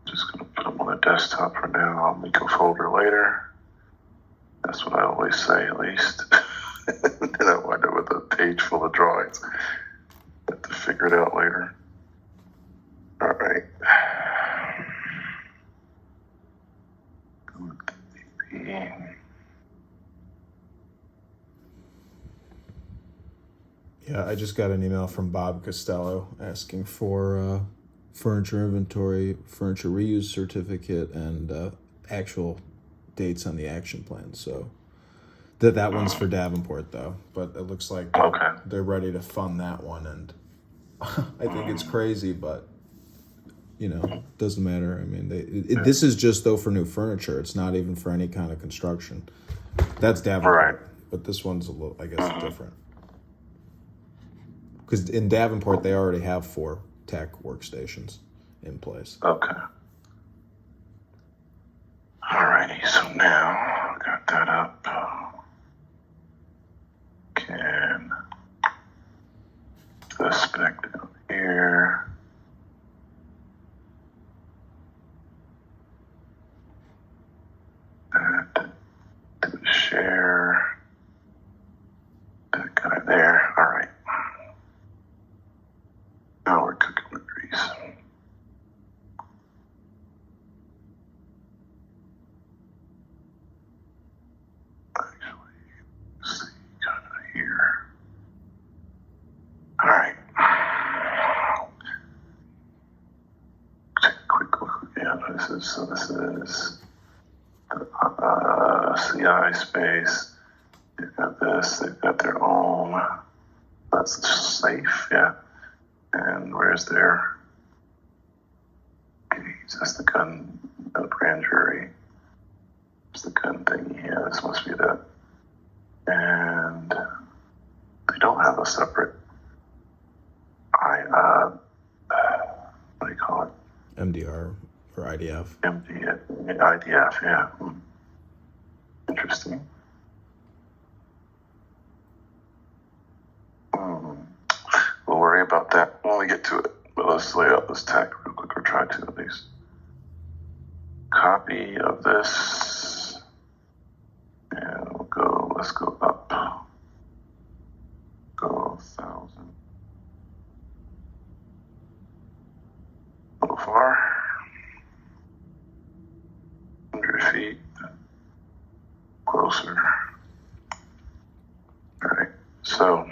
Just gonna put them on a desktop for now. I'll make a folder later. That's what I always say, at least. Then I wind up with a page full of drawings. Have to figure it out later. All right. Yeah, I just got an email from Bob Costello asking for furniture inventory, furniture reuse certificate, and actual dates on the action plan. So that one's for Davenport, though. But it looks like they're ready to fund that one. And I think it's crazy, but, doesn't matter. I mean, this is just, though, for new furniture. It's not even for any kind of construction. That's Davenport. Right. But this one's a little, I guess, different. Because in Davenport, they already have 4 tech workstations in place. Okay. Alrighty, so now I got that up. Can the spec down here. And do the share. That guy there. All right. Now we're cooking with grease. Actually, see, kind of here. All right. Take a quick look again. This is the CI space. They've got this. They've got their own. That's safe, yeah. And where's their keys? That's the gun, the grand jury. It's the gun thing. Yeah, this must be that. And they don't have a separate what do you call it? MDR or IDF. IDF, yeah. Interesting. We'll worry about that when we get to it. But let's lay out this tech real quick, or try to at least. Copy of this. And let's go up. Go 1,000. A little far. 100 feet. Closer. All right. So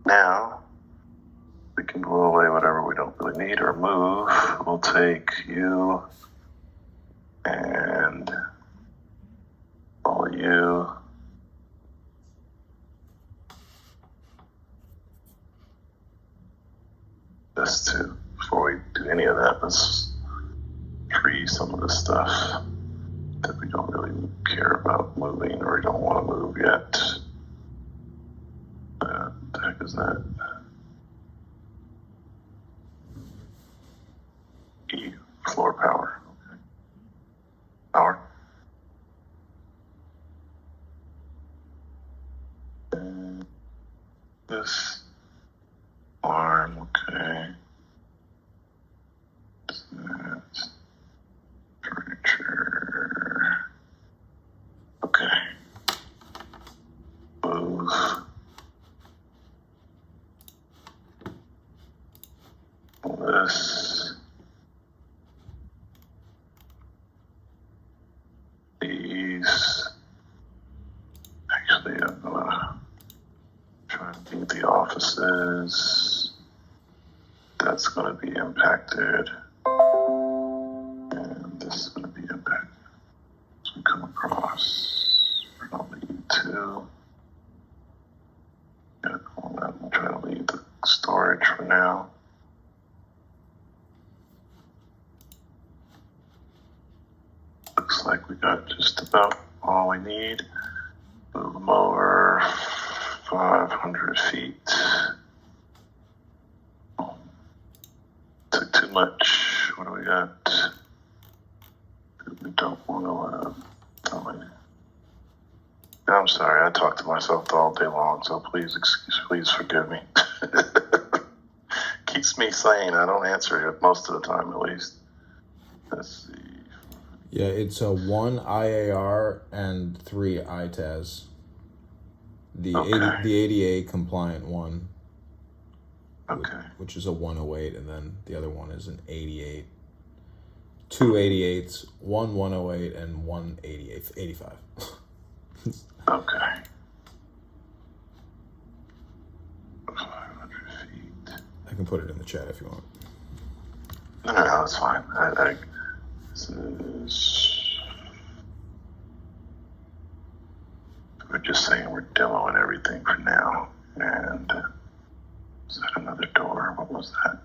now we can blow away whatever we don't really need or move. We'll take you and all of you. Just to, before we do any of that, let's free some of the stuff that we don't really care about moving or we don't want to move yet. What the heck is that? E, floor power. Okay. Power. And this arm, okay. That's furniture. Okay. Move. This. These. Actually, I'm gonna try to leave the offices. That's gonna be impacted. And this is gonna be impacted. So we come across. We're gonna leave 2. Got all that. We'll try to leave the storage for now. Looks like we got just about all we need. Move them over 500 feet. Took too much. What do we got? We don't want to tell me. I'm sorry, I talk to myself all day long, so please forgive me. keeps me sane. I don't answer it most of the time, at least. Let's see. Yeah, it's a 1 IAR and 3 ITAS. The Okay. the ADA compliant one. Okay. Which is a 108, and then the other one is an 88. 2 88s, one 108, and one 85. Okay. 500 feet. I can put it in the chat if you want. No, that's fine. This is, we're just saying we're demoing everything for now. And is that another door? What was that?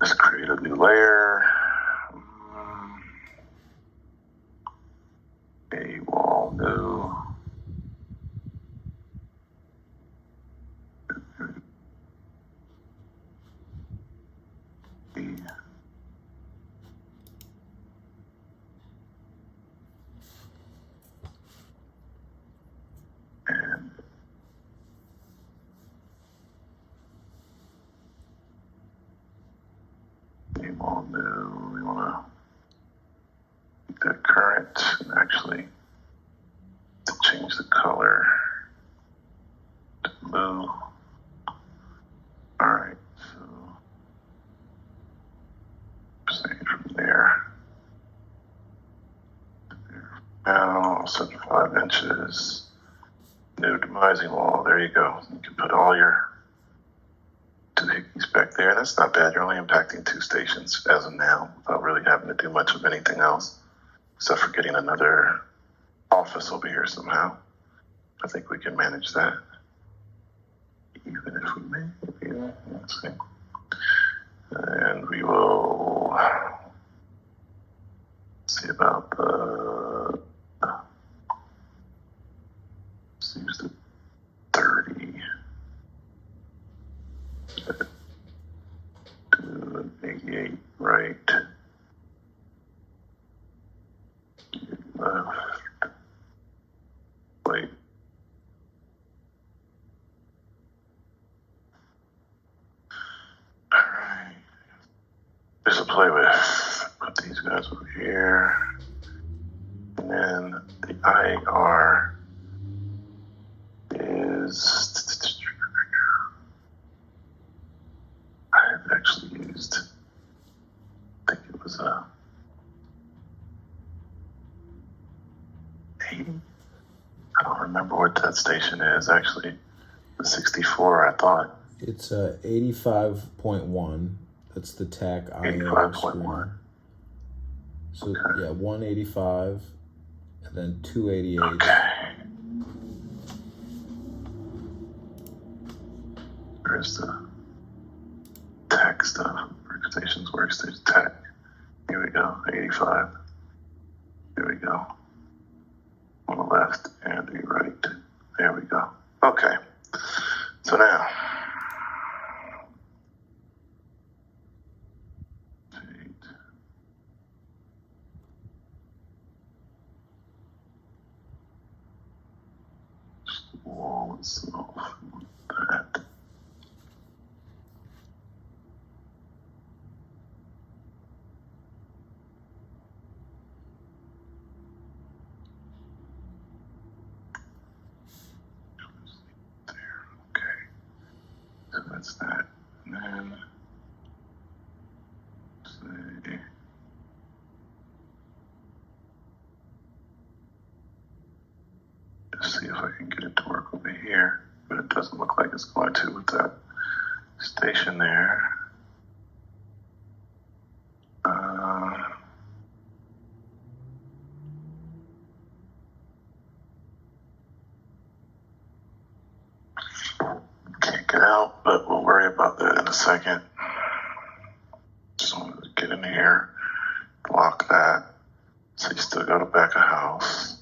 Let's create a new layer. A wall new. And a wall new. We want to make that current and actually to change the color to blue. All right, so say from there. Now 75 inches. New demising wall. There you go. You can put all your doohickeys back there. That's not bad. You're only impacting 2 stations as of now without really having to do much of anything else, except for getting another office over here somehow. I think we can manage that. Even if we may. Let's see. And we will see about the seems the 30 to 88 right, left, wait. All right. There's a play with. Put these guys over here. And then the IR is. I've actually used. I think it was a 80. I don't remember what that station is actually. The 64, I thought. It's 85.1. That's the TAC IAR 85.1. So okay. Yeah, 185 and then 288. Okay. Where's the tech stuff? Workstations, tech. Here we go. 85. Here we go. On the left and the right. There we go. Okay. So now. Wall itself. That. There. Okay. So that's that. And then say just see if I can get it to work over here, but it doesn't look like it's going to with that station there. Can't get out, but we'll worry about that in a second. Just want to get in here, lock that. So you still got a back of house.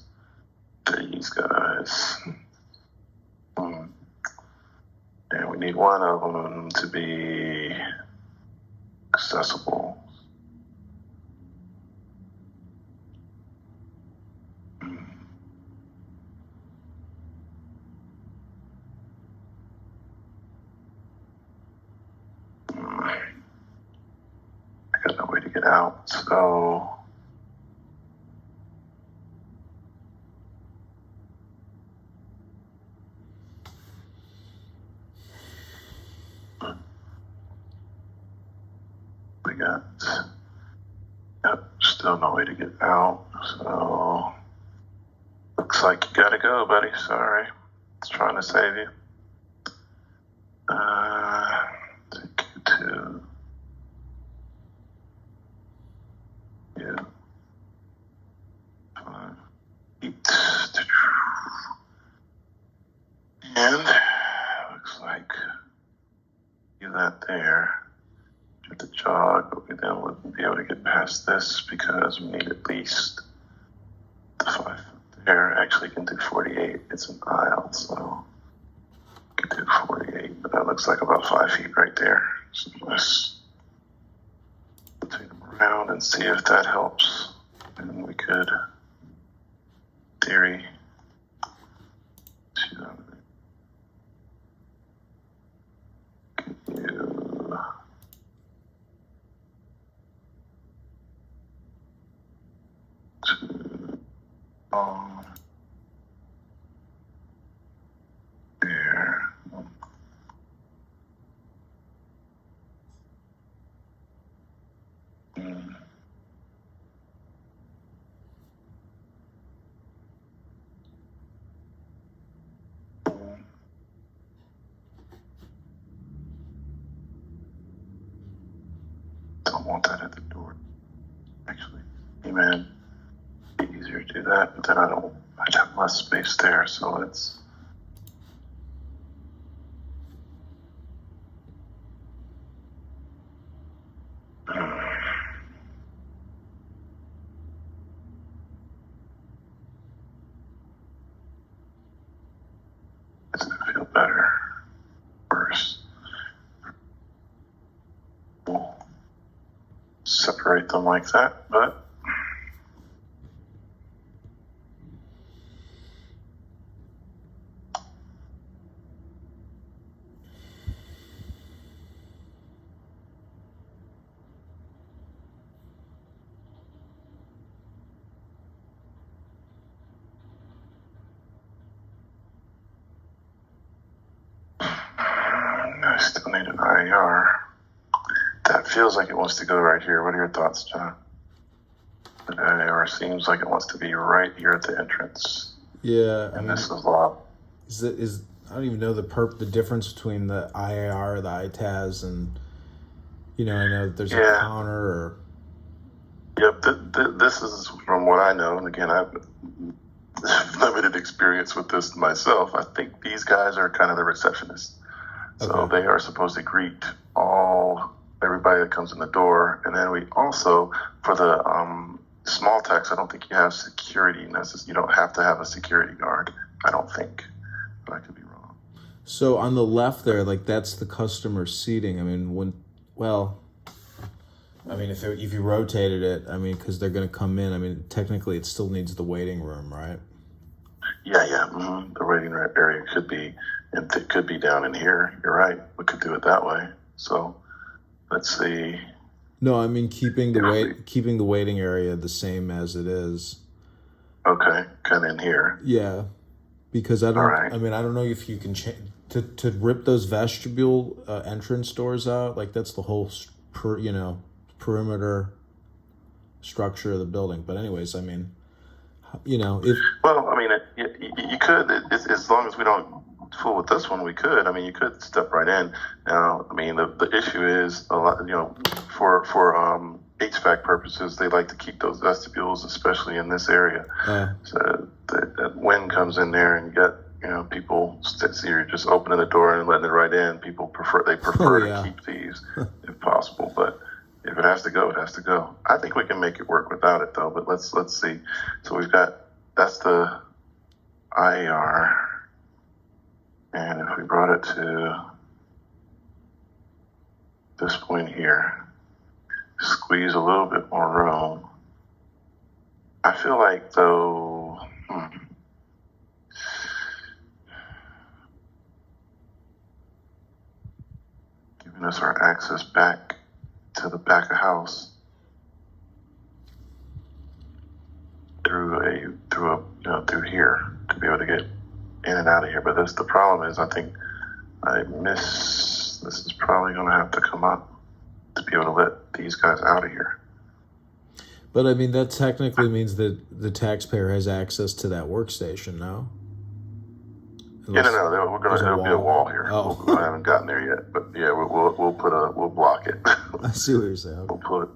These guys. And we need one of them to be accessible. out. So we got, yep, still no way to get out. So looks like you gotta go, buddy. Sorry. It's trying to save you. Take you to, yeah, 5, 8. And looks like do that there. Get the jog, but we then wouldn't be able to get past this because we need at least the 5 foot there. Actually, can do 48. It's an aisle, so we can do 48. But that looks like about 5 feet right there. So let's take them around and see if that helps. And we could, in theory, see that. There. Don't want that at the door. Actually, hey man, it'd be easier to do that, but then I'd have less space there, so it's. Doesn't it feel better? Worse? We'll separate them like that, but. I still need an IER. That feels like it wants to go right here. What are your thoughts, John? The IER seems like it wants to be right here at the entrance. Yeah, I And mean, this is law. is I don't even know the difference between the IAR, the ITAS, and I know that there's a counter or. Yep, this is from what I know, and again, I've limited experience with this myself. I think these guys are kind of the receptionists. So Okay. they are supposed to greet everybody that comes in the door. And then we also, for the small tax, I don't think you have security necessarily. You don't have to have a security guard, I don't think. But I could be wrong. So on the left there, like that's the customer seating. I mean, if you rotated it, I mean, because they're going to come in. I mean, technically, it still needs the waiting room, right? Yeah. Mm-hmm. The waiting area could be, and it could be down in here. You're right. We could do it that way. So let's see. No, I mean keeping the waiting area the same as it is. Okay, kind of in here. Yeah, because I don't know if you can to rip those vestibule entrance doors out. Like that's the whole perimeter structure of the building. But anyways, I mean, if you could, as long as we don't fool with this one, we could. I mean, you could step right in. Now, I mean, the issue is a lot. For HVAC purposes, they like to keep those vestibules, especially in this area. So that wind comes in there, and you got people. So you're just opening the door and letting it right in. People prefer to keep these if possible, but. If it has to go, it has to go. I think we can make it work without it, though. But let's see. So that's the IAR, and if we brought it to this point here, squeeze a little bit more room. I feel like though, giving us our access back to the back of house through here to be able to get in and out of here. But the problem is, I think this is probably going to have to come up to be able to let these guys out of here. But I mean, that technically means that the taxpayer has access to that workstation, no? Unless there'll be a wall here. Oh. We haven't gotten there yet, but yeah, we'll block it. I see what you're saying. We'll put,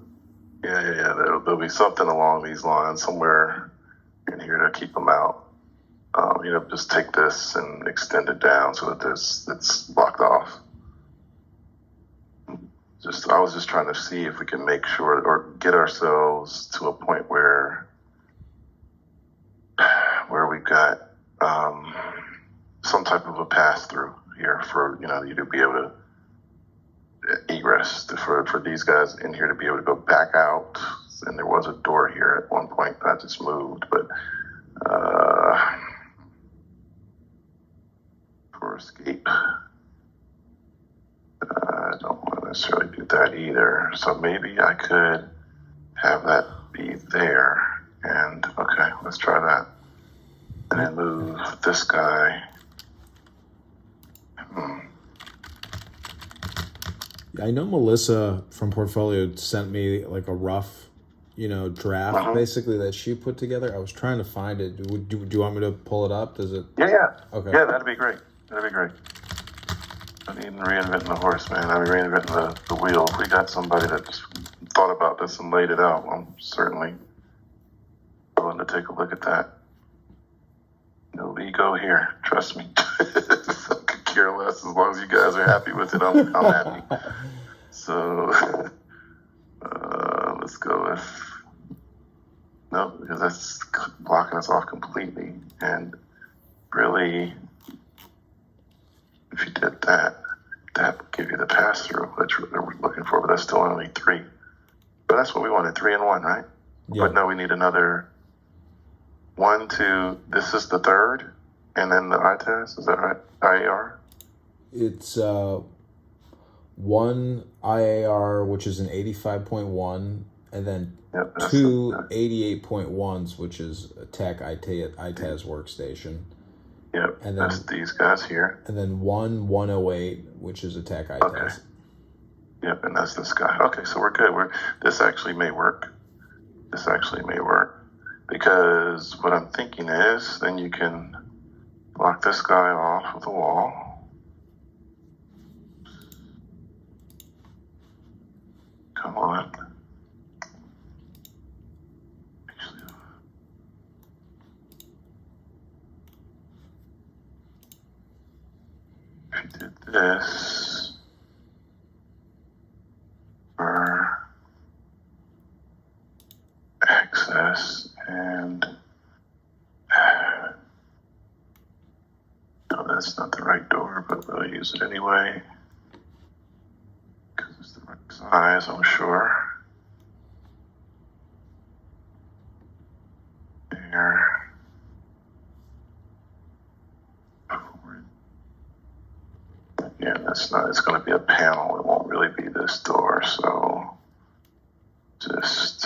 yeah. There'll be something along these lines somewhere in here to keep them out. Just take this and extend it down so that it's blocked off. I was just trying to see if we can make sure or get ourselves to a point where we've got some type of a pass through here for you to be able to egress for these guys in here to be able to go back out. And there was a door here at one point that I just moved, but for escape, I don't want to necessarily do that either. So maybe I could have that be there. And okay, let's try that. And then move this guy. I know Melissa from Portfolio sent me like a rough, draft basically that she put together. I was trying to find it. Do you want me to pull it up? Does it? Yeah. Okay. Yeah, that'd be great. I need reinventing the horse, man. I mean, reinventing the wheel. If we got somebody that just thought about this and laid it out, I'm certainly willing to take a look at that. No ego here. Trust me. I could care less. As long as you guys are happy with it, I'm happy. So let's go with no, because that's blocking us off completely. And really, if you did that would give you the pass through which we're looking for. But that's still only 3. But that's what we wanted, 3 and 1, right? Yeah. But no, we need another 1, 2. This is the 3rd, and then the ITAS. Is that right? IAR. It's 1 IAR, which is an 85.1, and then 2 88.1s, which is a TAC ITAS workstation. Yep, and then, that's these guys here. And then 1 108, which is a TAC ITAS. Okay. Yep, and that's this guy. Okay, so we're good. This actually may work. Because what I'm thinking is then you can block this guy off with a wall. Come on. If you did this for access and no, that's not the right door, but we'll use it anyway because it's the right size, I'm sure. There. Yeah, that's not, it's going to be a panel. It won't really be this door, so just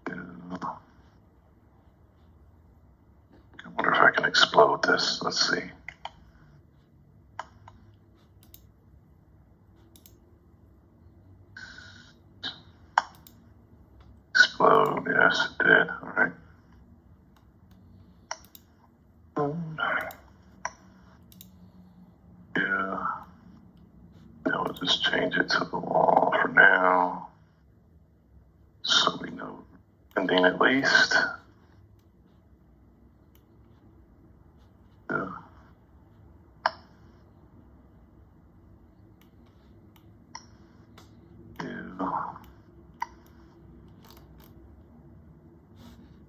I wonder if I can explode this. Let's see. Explode, yes, it did. All right. Yeah. Now we'll just change it to the wall for now. So we know ending at least. Yeah. Yeah.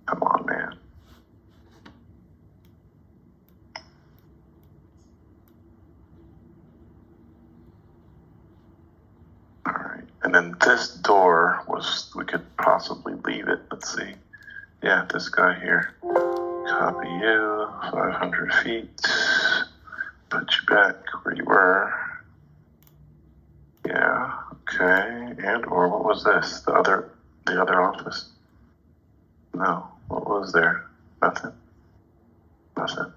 Come on, man. All right. And then this door we could possibly leave it. Let's see. Yeah, this guy here. Copy you, 500 feet. Put you back where you were. Yeah, Okay, and or what was this? The other office? No, what was there? Nothing. Nothing.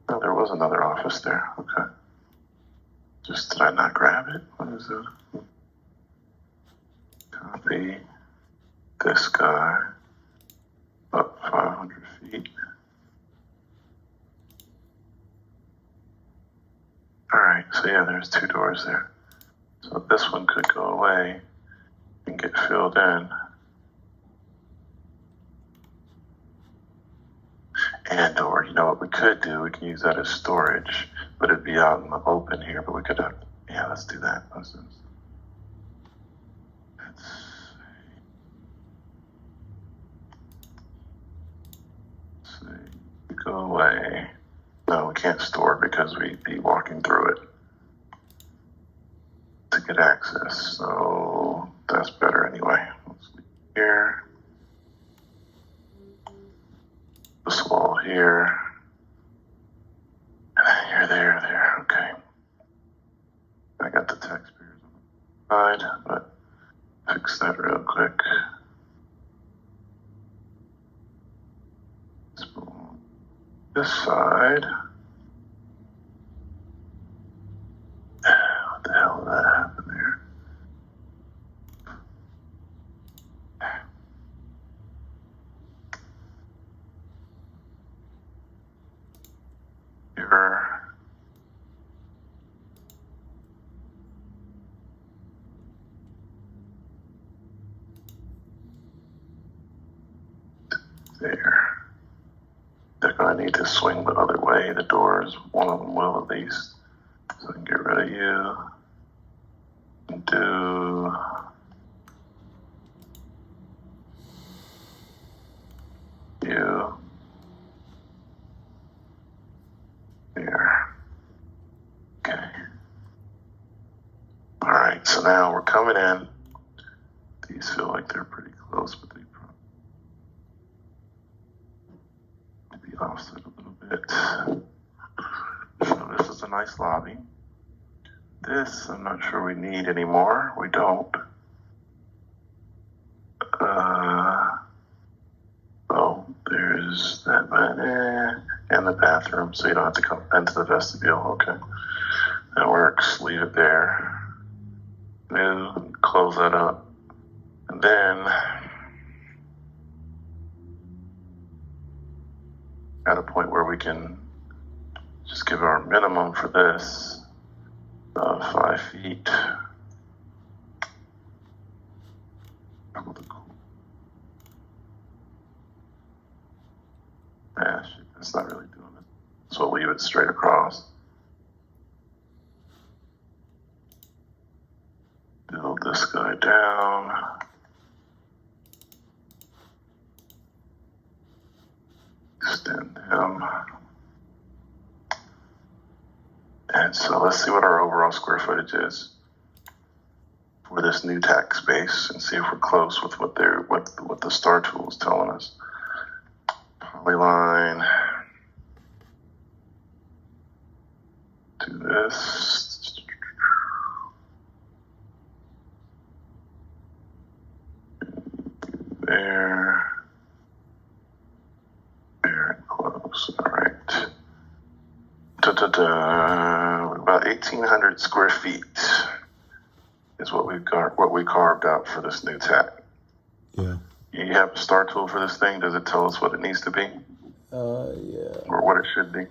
No, there was another office there. Okay. Just did I not grab it? What is it? Copy this guy up 500 feet. All right, so yeah, there's 2 doors there. So this one could go away and get filled in. And or, you know what we could do, we can use that as storage, but it'd be out in the open here, but we could have, yeah, let's do that. Let's see. Go away. No, we can't store because we'd be walking through it to get access. So that's better anyway. Let's leave here. This wall here. And then you're there. Okay. I got the taxpayers on the side, but fix that real quick. This side. What the hell did that happen there? Here. There. They're going to need to swing the other way. The doors, one of them will at least. So I can get rid of you. And do. You. Here. Okay. All right, so now we're coming in. These feel like they're pretty close, but they probably be offset a little bit. So this is a nice lobby. This, I'm not sure we need anymore. We don't. Oh, there's that one, and the bathroom, so you don't have to come into the vestibule. Okay, that works. Leave it there. New, close that up, and then at a point where we can just give our minimum for this of 5 feet. Yeah, shit, that's not really doing it. So we'll leave it straight across. Build this guy down. Extend him. And so let's see what our overall square footage is for this new tax base and see if we're close with what the star tool is telling us. Polyline. Do this. There. Very close. All right. About 1,800 square feet is what we carved out for this new tack. Yeah. You have a star tool for this thing? Does it tell us what it needs to be? Yeah. Or what it should be? It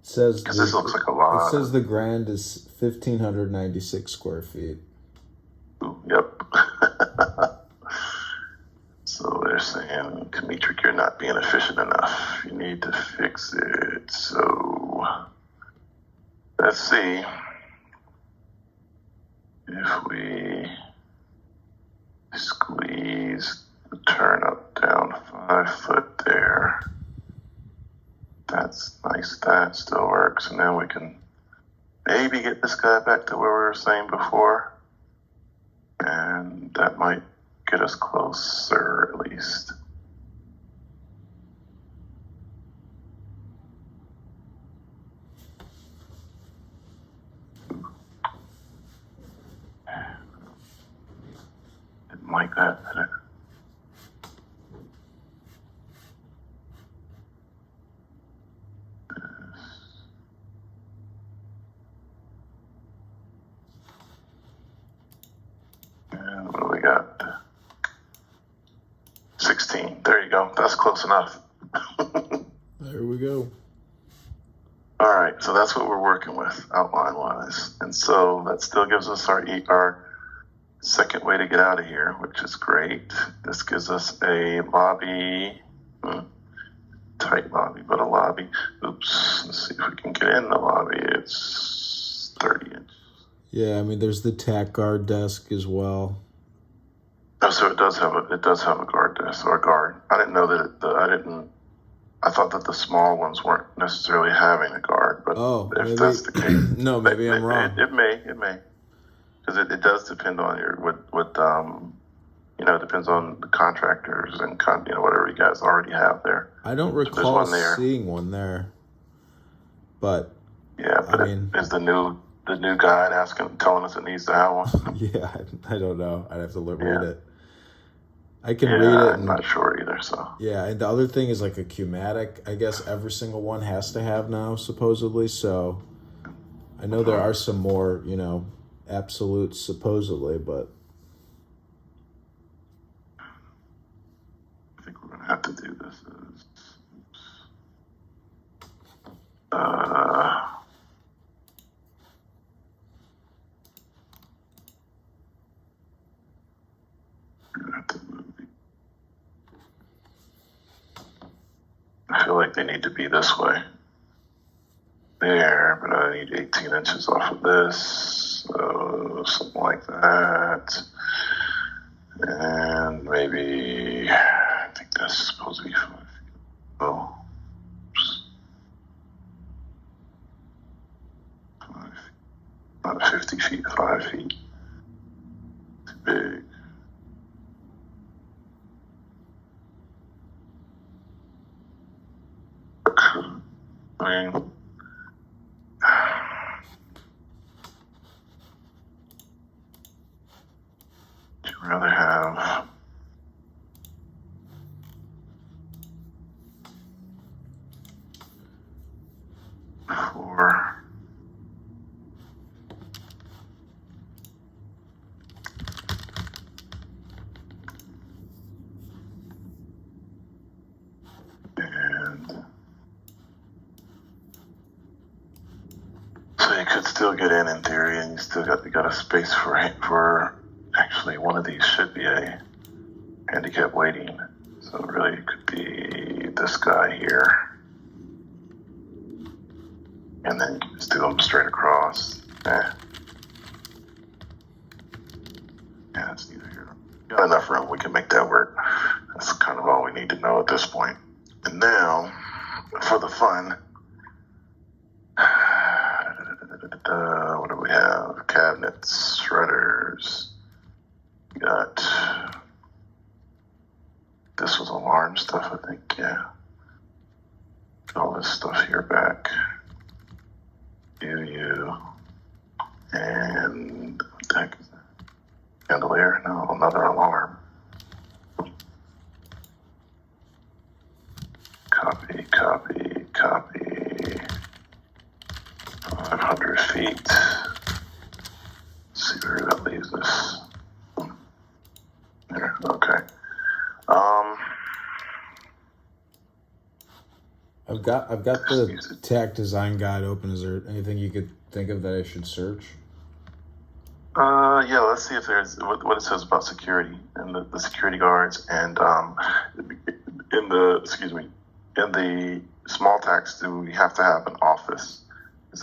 says because this looks like a lot. It says the grand is 1,596 square feet. Ooh, yep. So they're saying, Dimitri, you're not being efficient enough. You need to fix it. So let's see if we squeeze the turn up down 5 foot there. That's nice. That still works. And now we can maybe get this guy back to where we were saying before. And that might get us closer at least. like that, did it? And what do we got? 16. There you go. That's close enough. There we go. All right, so that's what we're working with outline-wise. And so that still gives us our second way to get out of here, which is great. This gives us a lobby, tight lobby, but a lobby. Oops, let's see if we can get in the lobby. It's 30 inches. Yeah, I mean, there's the tack guard desk as well. Oh, so it does have a guard desk or a guard. I didn't know that I thought that the small ones weren't necessarily having a guard, but if maybe, that's the case, no, maybe I'm wrong. It may, because it does depend on it depends on the contractors and whatever you guys already have there. I don't recall seeing one there, but yeah, but I mean, is the new guide telling us it needs to have one? Yeah, I don't know. I'd have to read it. I can read it. I'm not sure either. So yeah, and the other thing is like a Q-matic. I guess every single one has to have now, supposedly. So I know there are some more, absolutes supposedly, but I think we're gonna have to do this. I feel like they need to be this way. There, but I need 18 inches off of this. So something like that. And maybe, I think that's supposed to be 5 feet. Oh. 5 feet. Not 50 feet, 5 feet. It's big. I mean, would you rather have four? So you could still get in theory, and you got a space for actually one of these should be a handicap waiting. So really it could be this guy here, and then you can just do them straight across. Yeah, it's neither here. Got enough room. We can make that work. That's kind of all we need to know at this point. And now, for the fun. What do we have? Cabinets, shredders. We got. This was alarm stuff, I think. Yeah. All this stuff here back. And what the heck is that? Chandelier? No, another alarm. Copy. 500 feet. Let's see where that leaves us. There, okay. I've got the TAC design guide open. Is there anything you could think of that I should search? Yeah, let's see if there's what it says about security and the security guards and in the small tax, do we have to have an office? That's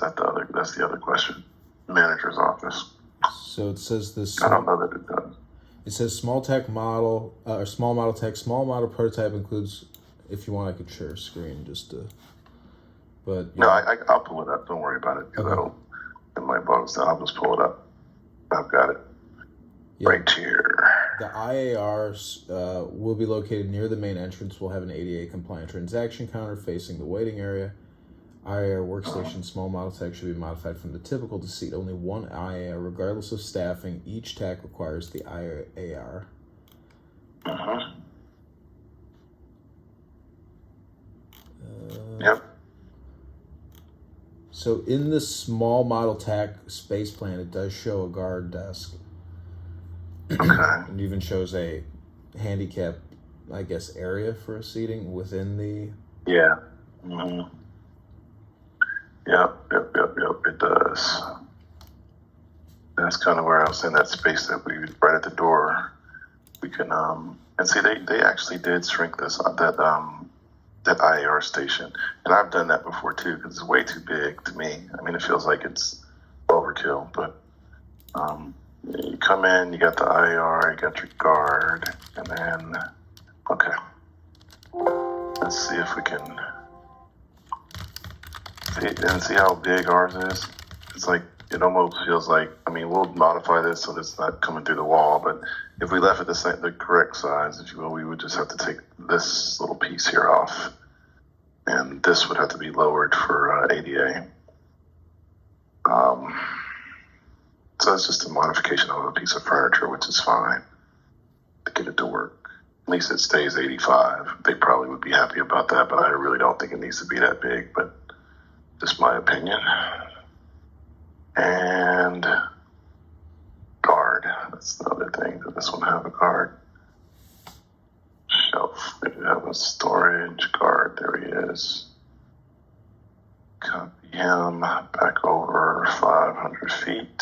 the other question. Manager's office. So it says this. I don't know that it does. It says small tech model or small model tech. Small model prototype includes. If you want, I could share a screen just to. But no, I'll pull it up. Don't worry about it. Because okay. in my bugs, I'll just pull it up. I've got it right here. The IARs will be located near the main entrance. We'll have an ADA compliant transaction counter facing the waiting area. IAR workstation small model tech should be modified from the typical to seat only one IAR, regardless of staffing. Each tech requires the IAR Mm-hmm. Yep. So in the small model TAC space plan, it does show a guard desk. Okay. And even shows a handicap, I guess, area for seating within the. Yeah. Mm-hmm. Yep. It does. That's kind of where I was in that space that we right at the door. We can and see they actually did shrink that IAR station, and I've done that before too because it's way too big to me. I mean, it feels like it's overkill, but you come in, you got the IAR, you got your guard, and then okay, let's see if we can see how big ours is. It's like it almost feels like, I mean, we'll modify this so that it's not coming through the wall, but if we left it the correct size, if you will, we would just have to take this little piece here off, and this would have to be lowered for ADA. So it's just a modification of a piece of furniture, which is fine to get it to work. At least it stays 85. They probably would be happy about that, but I really don't think it needs to be that big, but just my opinion. And guard. That's the other thing. Does this one have a guard? Shelf. Maybe have a storage guard. There he is. Copy him back over 500 feet.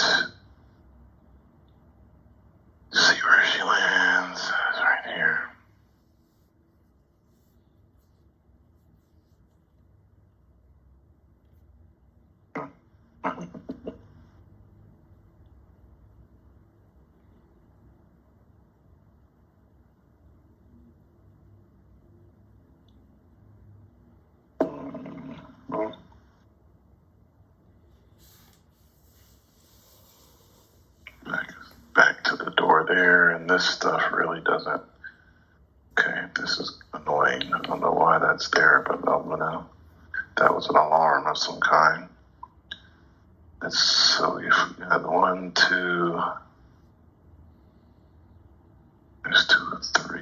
See where she lands. It's right here. Back to the door there, and this stuff really doesn't. Okay, this is annoying. I don't know why that's there, but I'm gonna. That was an alarm of some kind. So if we had 1, 2, there's 2 or 3.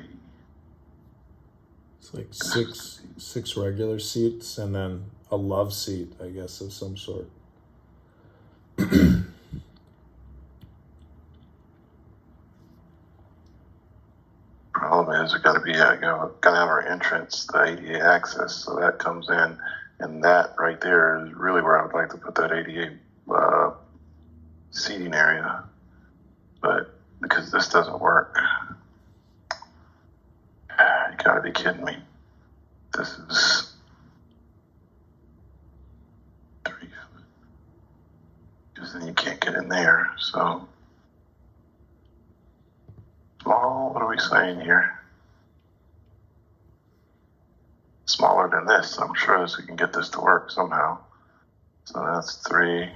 It's like six regular seats and then a love seat, I guess, of some sort. Problem is, we gotta have our entrance, the ADA access, so that comes in, and that right there is really where I would like to put that ADA seating area, but because this doesn't work, you gotta be kidding me. This is 3 foot, because then you can't get in there. So, small. What are we saying here? Smaller than this. I'm sure we can get this to work somehow. So that's 3. As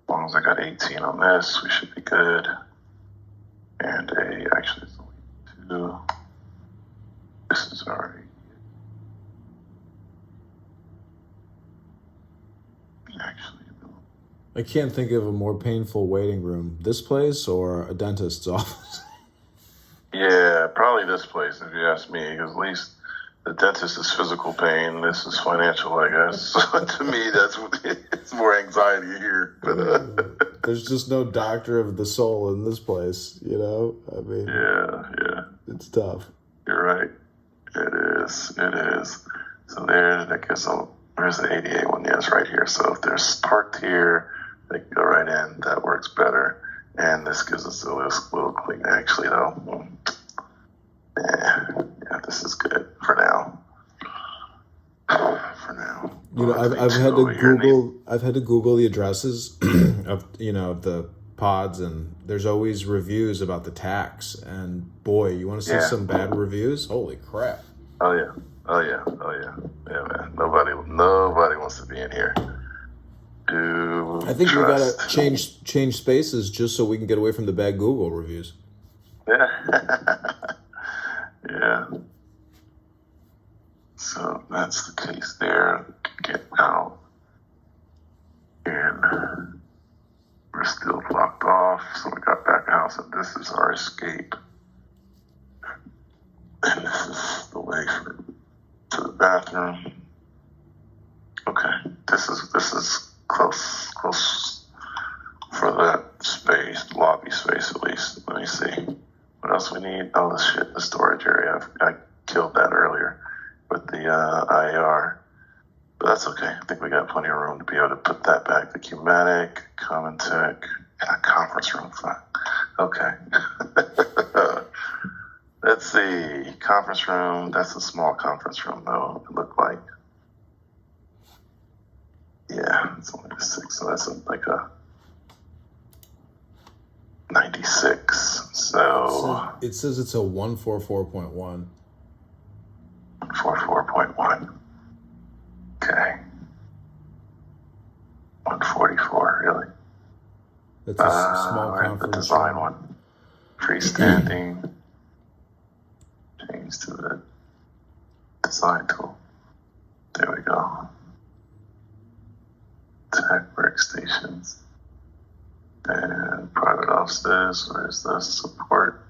long as I got 18 on this, we should be good. And actually it's only 2. This is already. Actually, I can't think of a more painful waiting room. This place or a dentist's office? yeah, probably this place if you ask me, because at least the dentist is physical pain. This is financial, I guess. So to me, it's more anxiety here. But there's just no doctor of the soul in this place, you know? I mean, yeah. It's tough. You're right. It is. So there, I guess where's the ADA one? Yeah, it's right here. So if there's parked here, they can go right in. That works better. And this gives us a little clean. Actually, though, yeah, this is good for now. You know, I've had to Google the addresses of the pods, and there's always reviews about the tax. And boy, you want to see some bad reviews? Holy crap! Oh yeah, man. Nobody wants to be in here. I think we gotta change spaces just so we can get away from the bad Google reviews. Yeah. Yeah. So that's the case there. Get out. And we're still blocked off. So we got back house, and this is our escape. way to the bathroom. Okay, this is close for that space, lobby space at least. Let me see. What else we need? Oh, this shit, the storage area. I killed that earlier with the IAR. But that's okay. I think we got plenty of room to be able to put that back. The Qmatic, Common Tech, and a conference room. Fine. Okay. Let's see. Conference room. That's a small conference room, though, it looked like. Yeah, it's only a 6, so that's like a 96. So it says it's a 144.1. 44.1. Okay. 144, really? That's a small conference. The design one. Freestanding. Change to the design tool. There we go. Tech workstations. And private offices. Where's the support?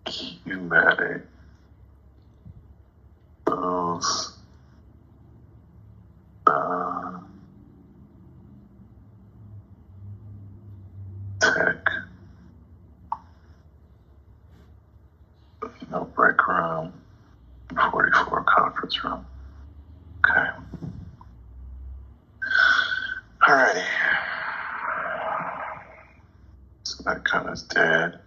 Qmatic. Those. Tech. No break room. 44 conference room. Okay. Alrighty. So that kind of is dead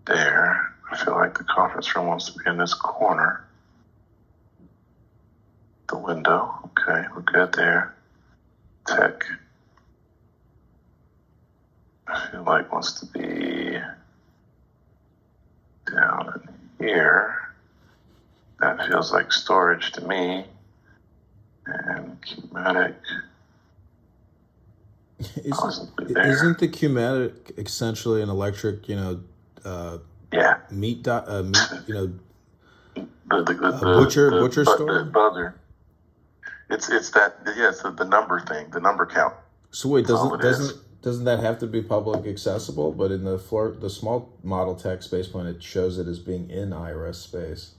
there. I feel like the conference room wants to be in this corner. The window. Okay, we're good there. Tech. I feel like wants to be down in here. That feels like storage to me. And Qmatic. Isn't the Qmatic essentially an electric, yeah, meat, the butcher store? The buzzer. It's that, yeah, it's the number thing, the number count. So wait, doesn't that have to be public accessible? But in the small model tech space plan, it shows it as being in IRS space.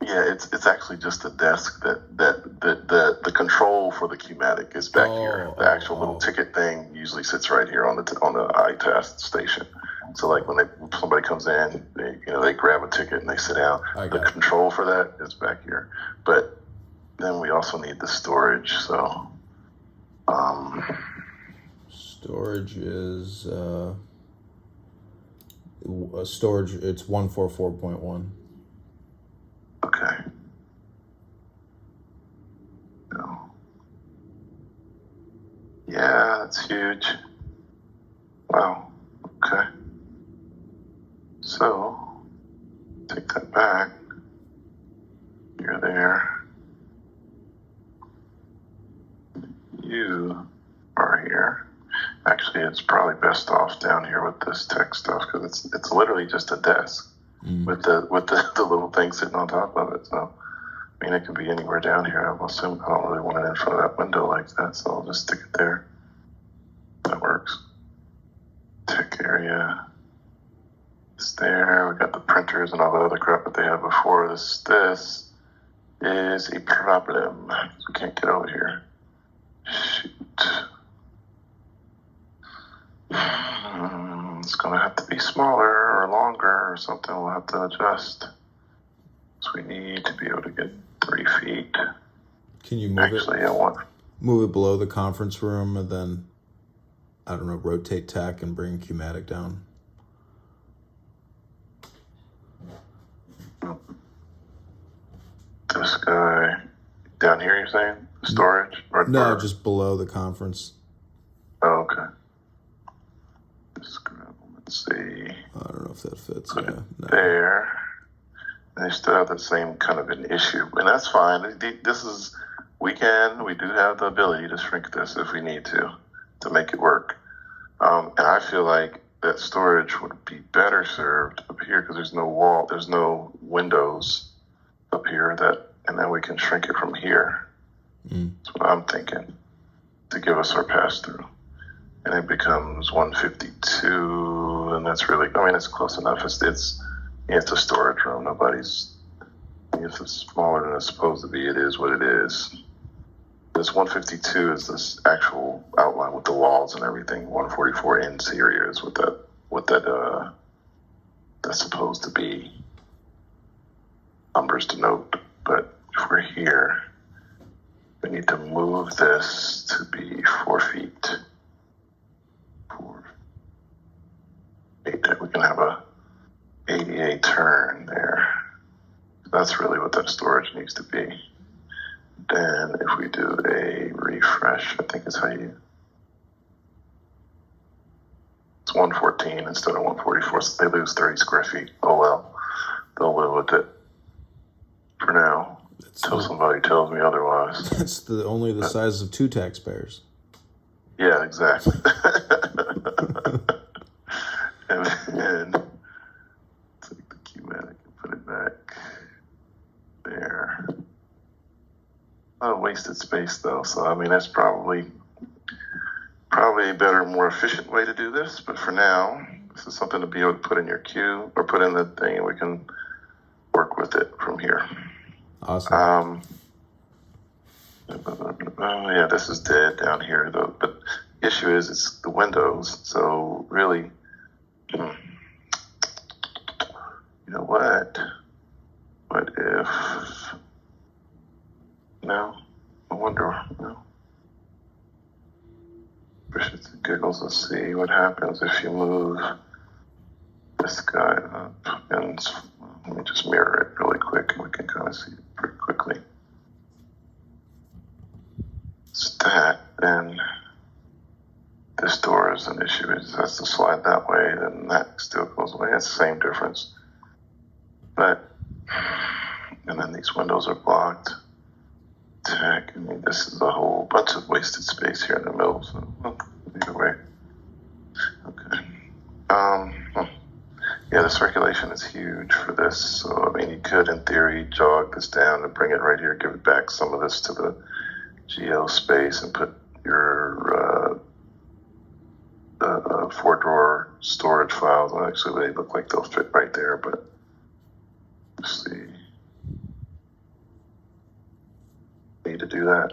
Yeah, it's actually just a desk that the control for the Qmatic is back here. The actual little ticket thing usually sits right here on the iTest station. So like when somebody comes in, they grab a ticket and they sit down. The control for that is back here. But then we also need the storage. So storage is storage. It's 144.1. Okay. No. Yeah, that's huge. Wow. Okay. So, take that back. You're there. You are here. Actually, it's probably best off down here with this tech stuff because it's literally just a desk. With the little thing sitting on top of it. So, I mean, it can be anywhere down here. I'm assuming I don't really want it in front of that window like that, so I'll just stick it there. That works. Tech area. It's there. We got the printers and all the other crap that they had before. This is a problem. We can't get over here. Shoot. It's going to have to be smaller or longer or something. We'll have to adjust. So we need to be able to get 3 feet. Can you move it? Move it below the conference room and then, I don't know, rotate tech and bring Qmatic down? This guy down here, you're saying? Storage? No, just below the conference. Oh, okay. Let's see. I don't know if that fits. Put it there. And they still have the same kind of an issue. And that's fine. This is, we do have the ability to shrink this if we need to make it work. And I feel like that storage would be better served up here because there's no wall, there's no windows up here and then we can shrink it from here. That's what I'm thinking to give us our pass through. And it becomes 152 then that's really, I mean, it's close enough. It's a storage room. Nobody's, if it's smaller than it's supposed to be, it is what it is. This 152 is this actual outline with the walls and everything. 144 interior is what that's supposed to be. Numbers to note, but if we're here, we need to move this to be 4 feet. 4 feet. We can have a ADA turn there. That's really what that storage needs to be. Then if we do a refresh, I think is how you... It's 114 instead of 144, so they lose 30 square feet. Oh well, they'll live with it for now, until somebody tells me otherwise. That's only the size of 2 taxpayers. Yeah, exactly. and then take the Q-matic and put it back there. Oh, wasted space though, so I mean that's probably a better, more efficient way to do this. But for now, this is something to be able to put in your queue or put in the thing, and we can work with it from here. Awesome. Yeah, this is dead down here though. But the issue is it's the windows. So really, you know what? What if? No, I wonder. No. For shits and giggles, let's see what happens if you move this guy up. And let me just mirror it really quick, and we can kind of see it pretty quickly. It's that, then this door is an issue. It just has to slide that way, then that still goes away. It's the same difference. But, and then these windows are blocked. Tech, I mean, this is a whole bunch of wasted space here in the middle, so either way. Okay. Yeah, the circulation is huge for this. So, I mean, you could, in theory, jog this down and bring it right here, give it back some of this to the GL space and put your 4-drawer storage files. Well, actually, they look like they'll fit right there, but let's see. Need to do that.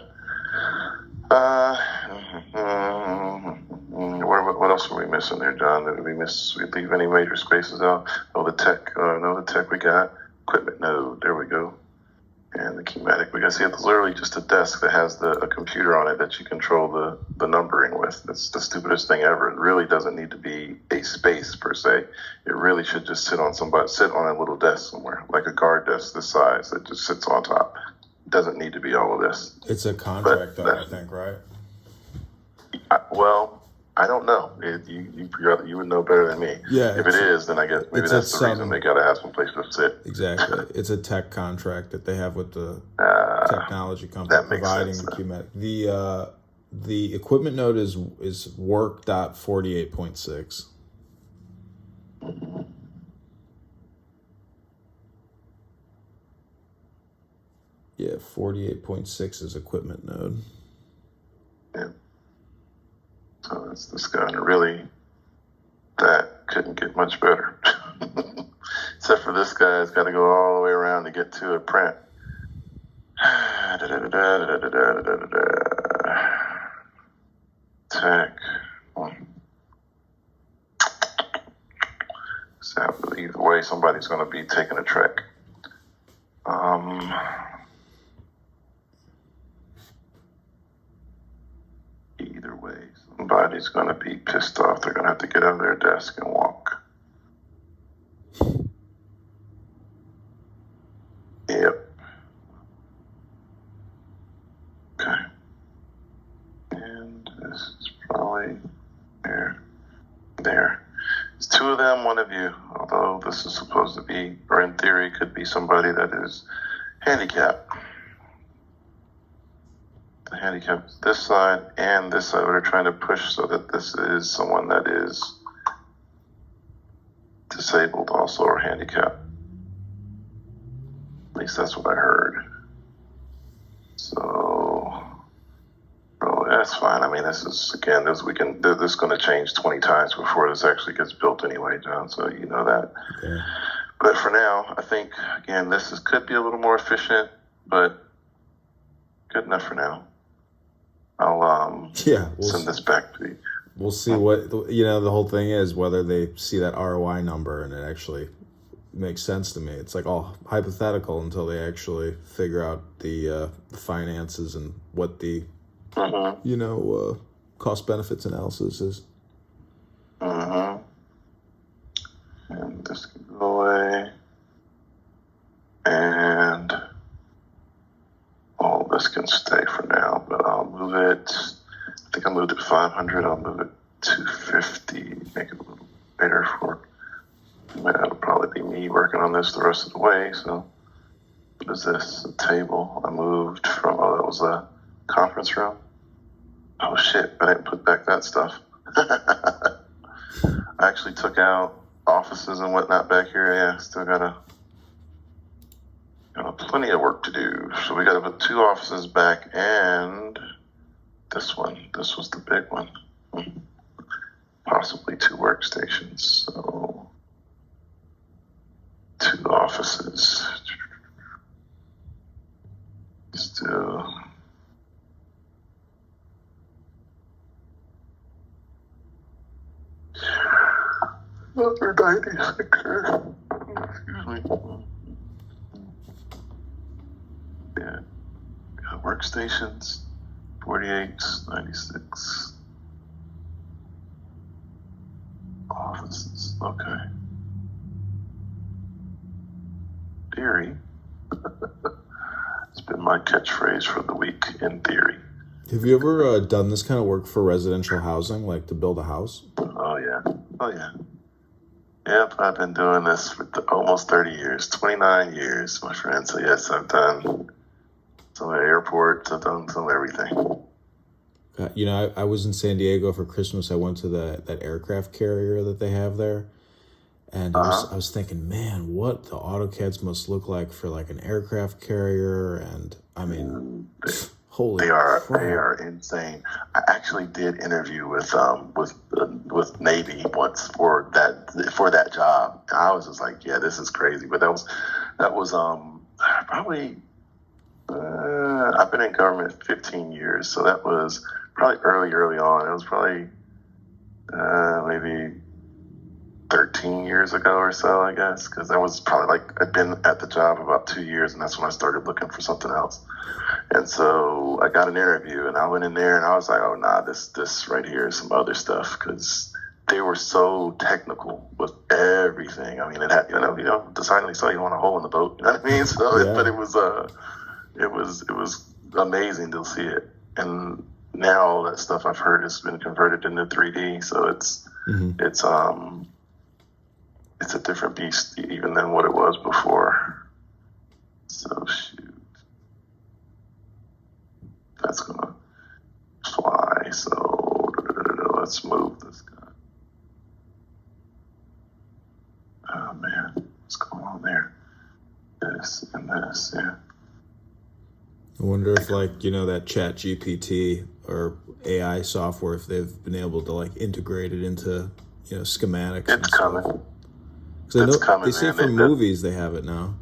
What else are we missing there, John? Did we leave any major spaces out? Oh, the tech. No, the tech we got. Equipment node. There we go. And the Keymatic. We got to see it's literally just a desk that has a computer on it that you control the numbering with. That's the stupidest thing ever. It really doesn't need to be a space per se. It really should just sit on a little desk somewhere, like a guard desk this size that just sits on top. It doesn't need to be all of this. It's a contract, though, I think, right? Well, I don't know. You would know better than me. Yeah. If it is, then I guess maybe that's the reason they got to have some place to sit. Exactly. It's a tech contract that they have with the technology company providing the Qmatic. The equipment node is work.48.6. Yeah, 48.6 is equipment node. Yeah. So that's this guy, and really, that couldn't get much better. Except for this guy's got to go all the way around to get to a print. Tech. So either way, somebody's going to be taking a trek. Either way, somebody's going to be pissed off. They're going to have to get out of their desk and walk. Yep. Okay. And this is probably there. It's 2 of them, 1 of you. Although this is supposed to be, or in theory, could be somebody that is handicapped. The handicap is this side and this side. We're trying to push so that this is someone that is disabled also or handicapped. At least that's what I heard. So, Control That's fine. I mean, this is again, this is going to change 20 times before this actually gets built anyway, John. So you know that. Yeah. But for now, I think again, could be a little more efficient, but good enough for now. I'll send this back to you. We'll see what the whole thing is, whether they see that ROI number and it actually makes sense to me. It's like all hypothetical until they actually figure out the finances and what the cost benefits analysis is. And this can go away, and all this can stay for now. But I'll move it. I think I moved it 500. I'll move it 250. Make it a little better for. That'll probably be me working on this the rest of the way. So, what is this? A table. I moved from. Oh, that was a conference room. Oh shit! I didn't put back that stuff. I actually took out offices and whatnot back here. Yeah, still got plenty of work to do. So we got to put 2 offices back and this one. This was the big one. Possibly 2 workstations. So 2 offices. Still. Another 96 here. Excuse me. Yeah. Got workstations. 48, 96. Offices. Okay. Theory. It's been my catchphrase for the week, in theory. Have you ever done this kind of work for residential housing, like to build a house? Oh, yeah. Yep, I've been doing this for almost 30 years, 29 years, my friend. So, yes, I've done some airports, I've done some everything. I was in San Diego for Christmas. I went to that aircraft carrier that they have there. And I was thinking, man, what the Autocads must look like for like an aircraft carrier. And I mean, holy crap. They are insane. I actually did interview with Navy once for that job. And I was just like, yeah, this is crazy. But that was probably I've been in government 15 years, so that was probably early on. It was probably maybe 13 years ago or so, I guess, because that was probably I'd been at the job about 2 years, and that's when I started looking for something else. And so I got an interview, and I went in there, and I was like, oh, nah, this right here is some other stuff, because they were so technical with everything. I mean, it had, decidedly so you want a hole in the boat, you know what I mean? So, yeah. But it was amazing to see it. And now all that stuff I've heard has been converted into 3D, so it's a different beast even than what it was before. So shoot, that's gonna fly. So let's move this guy. Oh man, what's going on there? This and this, yeah. I wonder if that Chat GPT or AI software, if they've been able to integrate it into schematics. It's coming. It's coming. They say for movies they have it now.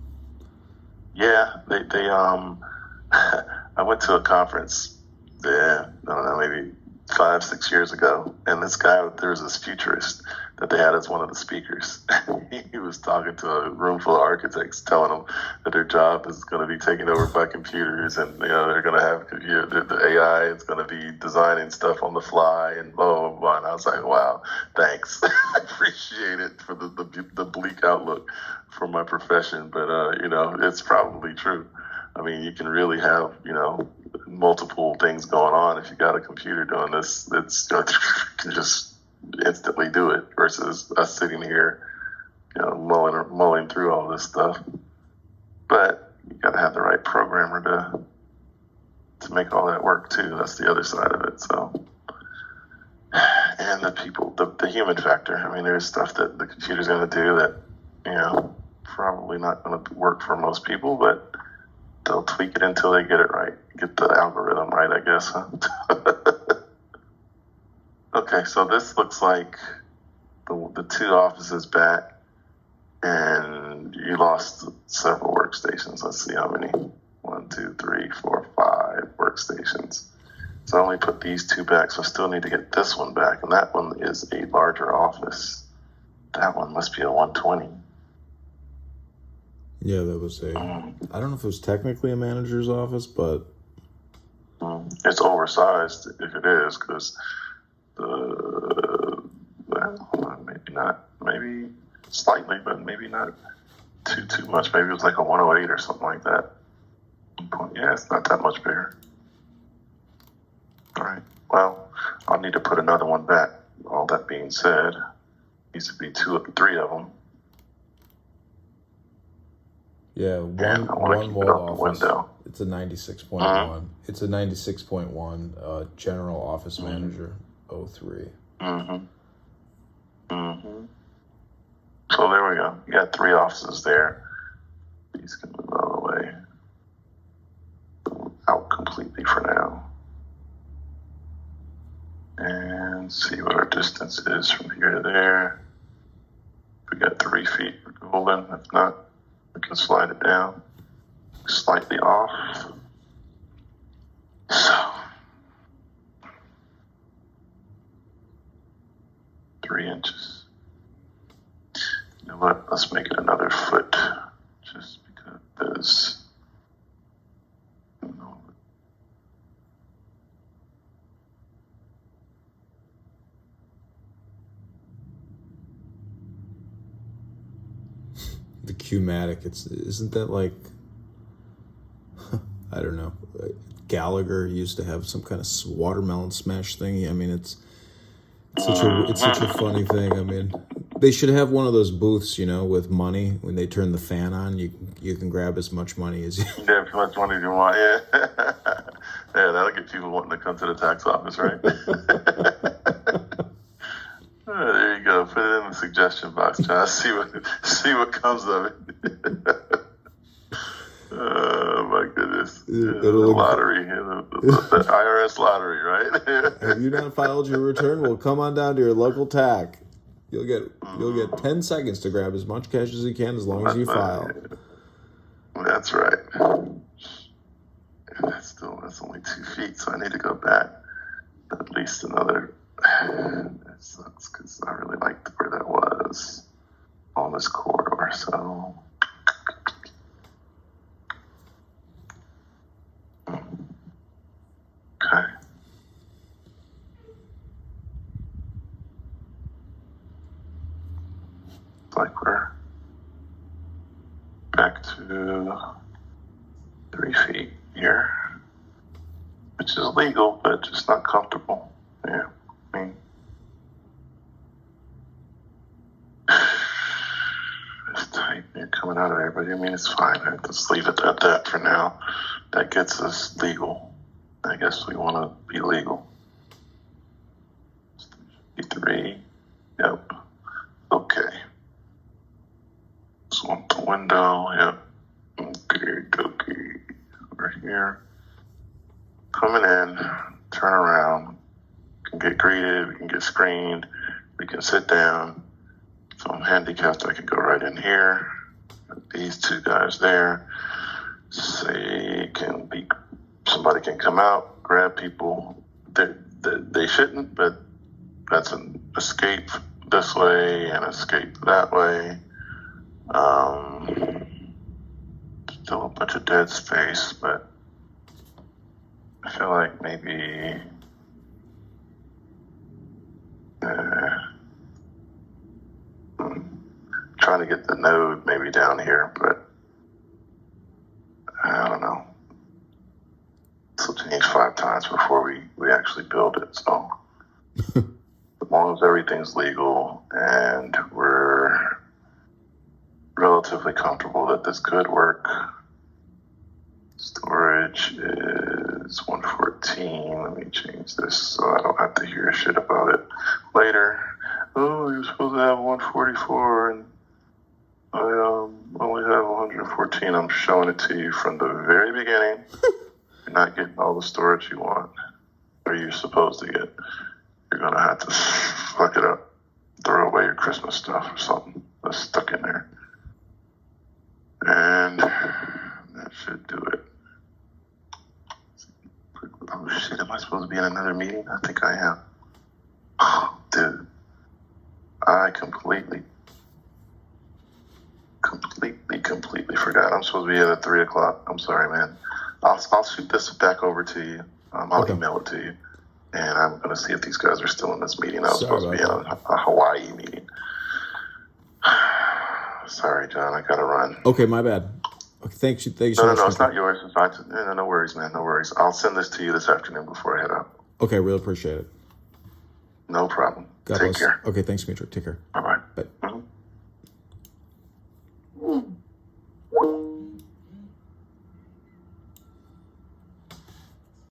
Yeah, they I went to a conference. Yeah, I don't know, maybe 5-6 years ago, and there was this futurist that they had as one of the speakers. He was talking to a room full of architects, telling them that their job is going to be taken over by computers, and they're going to have the AI is going to be designing stuff on the fly, and blah blah blah. And I was like, wow, thanks. I appreciate it for the bleak outlook for my profession, but it's probably true. I mean, you can really have multiple things going on if you got a computer doing this. It's you can just instantly do it versus us sitting here, mulling through all this stuff. But you got to have the right programmer to make all that work too. That's the other side of it. So, and the people, the human factor. I mean, there's stuff that the computer's going to do that probably not going to work for most people, but they'll tweak it until they get it right. Get the algorithm right, I guess. Huh? Okay, so this looks like the two offices back, and you lost several workstations. Let's see how many. 1, 2, 3, 4, 5 workstations. So I only put these two back, so I still need to get this one back, and that one is a larger office. That one must be a 120. Yeah, that was a. I don't know if it was technically a manager's office, but it's oversized if it is, because well, maybe not, maybe slightly, but maybe not too much. Maybe it was like a 108 or something like that. Yeah, it's not that much bigger. All right. Well, I'll need to put another one back. All that being said, needs to be 2 of the 3 of them. yeah, one wall office. Window. It's a 96.1. It's a 96.1 general office manager 03. So there we go. You got 3 offices there. These can move out of the way. Out completely for now. And see what our distance is from here to there. We got 3 feet, we're golden. If not, we can slide it down slightly off. So 3 inches. You know what? Let's make it another foot, just because. The Q-matic, isn't that like, I don't know, Gallagher used to have some kind of watermelon smash thingy. I mean, it's such a funny thing. I mean, they should have one of those booths, with money. When they turn the fan on, you can grab as much money as you. Yeah, as much money as you want. Yeah, yeah, that'll get people wanting to come to the tax office, right? There you go. Put it in the suggestion box, John. See what comes of it. Oh my goodness! The lottery, the IRS lottery, right? Have you not filed your return? Well, come on down to your local TAC. You'll get 10 seconds to grab as much cash as you can, as long as you file. That's right. That's only 2 feet, so I need to go back at least another. That sucks because I really liked where that was on this corridor. So, okay. It's like we're back to 3 feet here, which is legal, but just not comfortable. Yeah. I mean, it's tight coming out of everybody. I mean, it's fine. Let's leave it at that for now. That gets us legal. I guess we want to be legal. 3. Yep. Okay. Just want the window. Yep. Okay. Over here. Coming in. Turn around. We can get greeted. We can get screened. We can sit down. If I'm handicapped, I can go right in here. These 2 guys there. Somebody can come out, grab people. They shouldn't, but that's an escape this way and escape that way. Still a bunch of dead space, but I feel like maybe trying to get the node maybe down here, but I don't know. This will change 5 times before we actually build it. So as long as everything's legal and we're relatively comfortable that this could work. Storage is 114. Let me change this so I don't have to hear shit about it later. Oh, you're supposed to have 144 and I only have 114. I'm showing it to you from the very beginning. You're not getting all the storage you want, or you're supposed to get. You're gonna have to fuck it up. Throw away your Christmas stuff or something that's stuck in there. And that should do it. Oh shit, am I supposed to be in another meeting? I think I am. Oh, dude. I completely forgot. I'm supposed to be at 3 o'clock. I'm sorry, man. I'll shoot this back over to you. I'll email it to you. And I'm going to see if these guys are still in this meeting. I was supposed to be in a Hawaii meeting. Sorry, John. I got to run. Okay, my bad. Okay, thank you so much. No, it's not yours. It's not, no worries, man. No worries. I'll send this to you this afternoon before I head out. Okay, really appreciate it. No problem. God Take bless. care. Okay, thanks, Mitra. Take care.